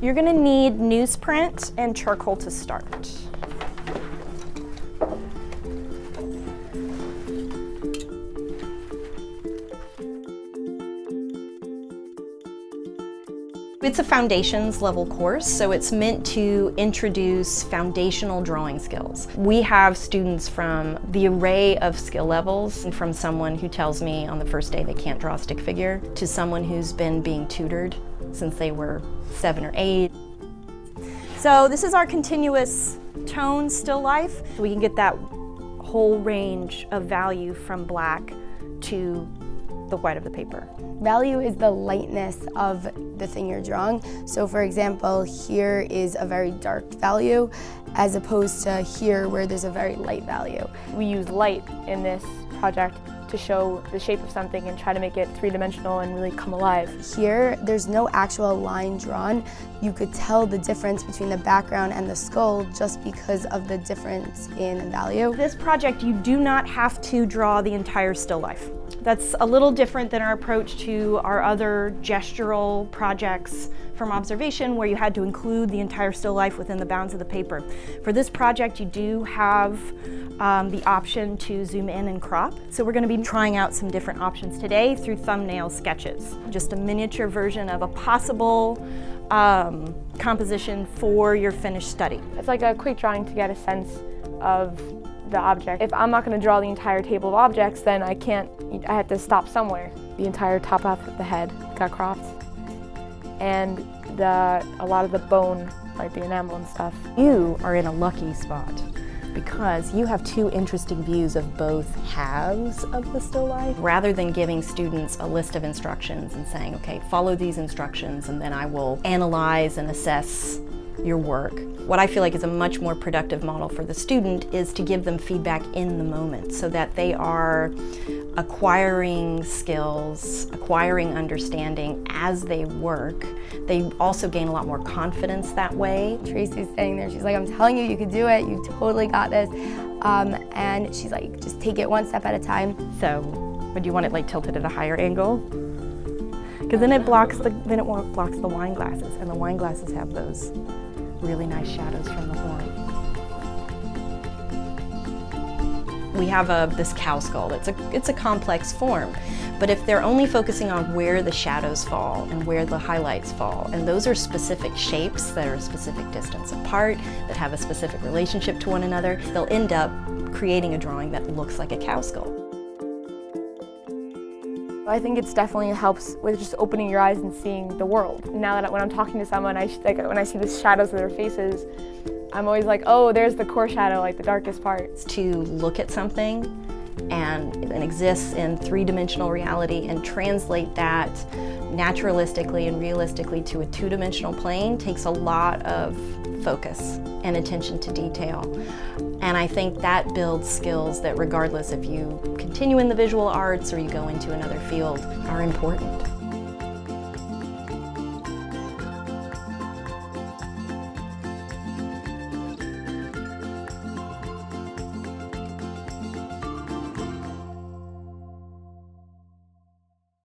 You're going to need newsprint and charcoal to start. It's a foundations level course, so it's meant to introduce foundational drawing skills. We have students from the array of skill levels, from someone who tells me on the first day they can't draw a stick figure, to someone who's been being tutored since they were 7 or 8. So this is our continuous tone still life. We can get that whole range of value from black to the white of the paper. Value is the lightness of the thing you're drawing. So for example, here is a very dark value as opposed to here where there's a very light value. We use light in this project to show the shape of something and try to make it three-dimensional and really come alive. Here, there's no actual line drawn. You could tell the difference between the background and the skull just because of the difference in value. This project, you do not have to draw the entire still life. That's a little different than our approach to our other gestural projects from observation, where you had to include the entire still life within the bounds of the paper. For this project, you do have the option to zoom in and crop. So we're going to be trying out some different options today through thumbnail sketches. Just a miniature version of a possible composition for your finished study. It's like a quick drawing to get a sense of the object. If I'm not going to draw the entire table of objects, then I have to stop somewhere. The entire top half of the head got cropped, and a lot of the bone, like the enamel and stuff. You are in a lucky spot because you have two interesting views of both halves of the still life. Rather than giving students a list of instructions and saying, okay, follow these instructions and then I will analyze and assess your work. What I feel like is a much more productive model for the student is to give them feedback in the moment so that they are acquiring skills, acquiring understanding as they work. They also gain a lot more confidence that way. Traci's sitting there, she's like, I'm telling you, you could do it, you totally got this. And she's like, just take it one step at a time. So, would you want it like tilted at a higher angle? Because then it blocks the wine glasses, and the wine glasses have those really nice shadows from the horn. We have this cow skull. It's a complex form, but if they're only focusing on where the shadows fall and where the highlights fall, and those are specific shapes that are a specific distance apart, that have a specific relationship to one another, they'll end up creating a drawing that looks like a cow skull. I think it definitely helps with just opening your eyes and seeing the world. Now that when I'm talking to someone, when I see the shadows of their faces, I'm always like, oh, there's the core shadow, like the darkest part. It's to look at something and it exists in three-dimensional reality and translate that naturalistically and realistically to a two-dimensional plane takes a lot of focus and attention to detail. And I think that builds skills that, regardless if you continue in the visual arts or you go into another field, are important.